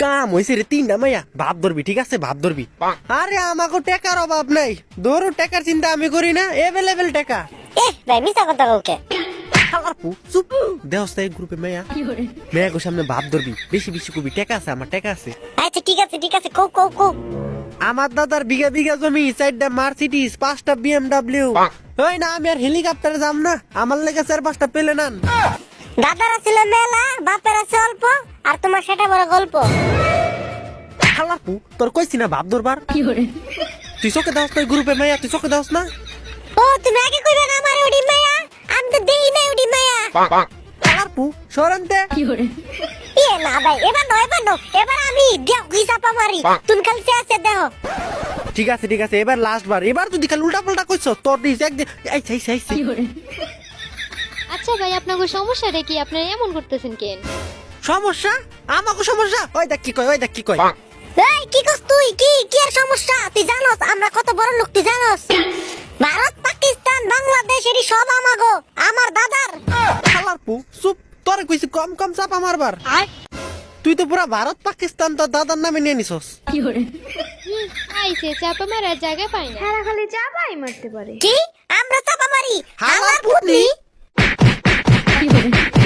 কাম হইছে রে, তিনটা মাইয়া ভাব ধরবি, ঠিক আছে ভাব ধরবি। আরে আমাকে টাকার অভাব নাই, ধরো টাকার চিন্তা আমি করি না, এভেলেবেল টাকা। ভাই মিছা কথা কাউকে চুপ দেহস এই গ্রুপে মেয়া মেয়া গো সামনে ভাব ধরবি, বেশি বেশি কবি টাকা আছে, আমার টাকা আছে। আচ্ছা ঠিক আছে কো কো কো আমার দাদার বিঘা বিঘা জমি, 4টা মার্সিডিজ, 5টা BMW। ওই না আমি আর হেলিকপ্টারে যাম না, আমার লেগে 4-5টা পেলে নান। দাদার ছিল মেলা, বাপের আছে অল্প, আর তোমার সেটা বড় গল্প। হালাপু তোর কইছি না ভাব ধরবার, তুই চোখে দাস তুই গ্রুপে মেয়া, তুই চোখে দাস না। ও তুমি আগে কইবে না আমার ওডি মায়া, আমি তো দেই না ওডি মায়া। হালাপু সরন্তে না ভাই, এবার নয় এবার আমি দেও গিসাপা মারি, তুমি খালি চেয়ে দেখো। ঠিক আছে এবার লাস্ট বার, এবার যদি খালি উল্টা পাল্টা কইছো তোর দিস একদিন। এই আচ্ছা ভাই, আপনার সমস্যাটা কি? আপনি এমন করতেছেন কেন? সমস্যা? আমাকে সমস্যা? ওই দেখ কি কয়, ওই দেখ কি কয়। এই কি কস তুই? কি আর সমস্যা? তুই জানোস আমরা কত বড় লোক, তুই জানোস? ভারত পাকিস্তান বাংলাদেশ এটি সব আমাগো, আমার দাদার। হালাপু চুপ, তোরে কইছি কম কম চাপা মারবার। তুই তো পুরা ভারত পাকিস্তান তোর দাদার নামে নিয়ে নিছস। আইছে চাপা মারার জায়গা পাই না। তারা খালি চাপাই মারতে পারে। কি আমরা চাপা মারি? হালার হালার পুতনি। পুতনি।